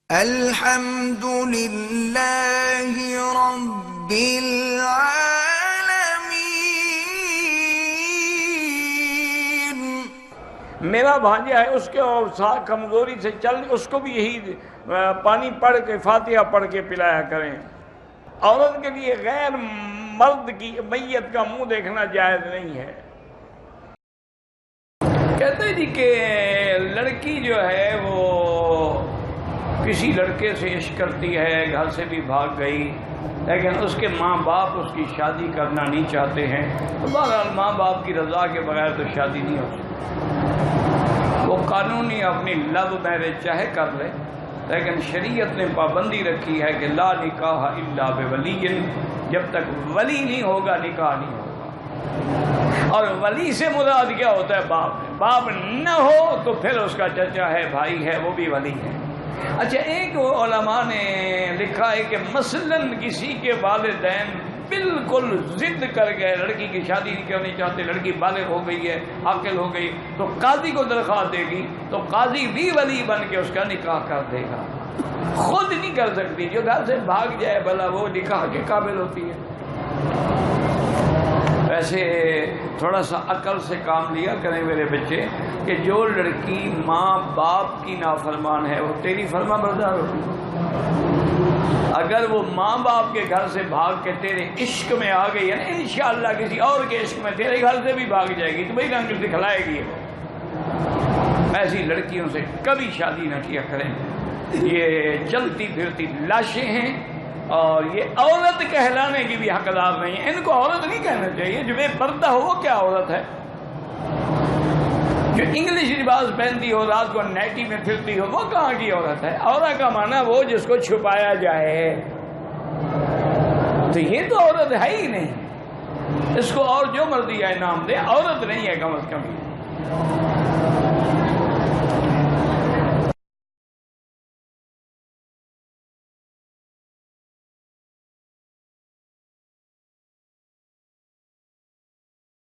الحمد للہ رب العالمین۔ میرا بھانجا ہے، اس کے اوساخ کمزوری سے چل، اس کو بھی یہی پانی پڑھ کے فاتحہ پڑھ کے پلایا کریں۔ عورت کے لیے غیر مرد کی میت کا منہ دیکھنا جائز نہیں ہے۔ کہتے ہیں جی کہ لڑکی جو ہے وہ کسی لڑکے سے عشق کرتی ہے، گھر سے بھی بھاگ گئی، لیکن اس کے ماں باپ اس کی شادی کرنا نہیں چاہتے ہیں، تو بہرحال ماں باپ کی رضا کے بغیر تو شادی نہیں ہو سکتی۔ وہ قانونی اپنی لو میرج چاہے کر لے، لیکن شریعت نے پابندی رکھی ہے کہ لا نکاح الا بولی، جب تک ولی نہیں ہوگا نکاح نہیں ہوگا۔ اور ولی سے مراد کیا ہوتا ہے؟ باپ۔ باپ نہ ہو تو پھر اس کا چچا ہے، بھائی ہے، وہ بھی ولی ہے۔ اچھا، ایک علماء نے لکھا ہے کہ مثلاً کسی کے والدین بالکل ضد کر گئے، لڑکی کی شادی نہیں کرنی چاہتے، لڑکی بالغ ہو گئی ہے، عاقل ہو گئی، تو قاضی کو درخواست دے گی، تو قاضی بھی ولی بن کے اس کا نکاح کر دے گا۔ خود نہیں کر سکتی، جو گھر سے بھاگ جائے بھلا وہ نکاح کے قابل ہوتی ہے۔ ویسے تھوڑا سا عقل سے کام لیا کریں میرے بچے، کہ جو لڑکی ماں باپ کی نافرمان ہے وہ تیری فرما بردار ہوگی۔ اگر وہ ماں باپ کے گھر سے بھاگ کے تیرے عشق میں آ گئی ہے نا، انشاءاللہ کسی اور کے عشق میں تیرے گھر سے بھی بھاگ جائے گی تو بھائی رنگ دکھلائے گی۔ ایسی لڑکیوں سے کبھی شادی نہ کیا کریں، یہ چلتی پھرتی لاشیں ہیں، اور یہ عورت کہلانے کی بھی حقدار نہیں ہے۔ ان کو عورت نہیں کہنا چاہیے، جو بے پردہ ہو وہ کیا عورت ہے؟ جو انگلش لباس پہنتی ہو، رات کو نائٹی میں پھرتی ہو، وہ کہاں کی عورت ہے؟ عورت کا معنی وہ جس کو چھپایا جائے، تو یہ تو عورت ہے ہی نہیں۔ اس کو اور جو مرضی ہے نام دے، عورت نہیں ہے کم از کم۔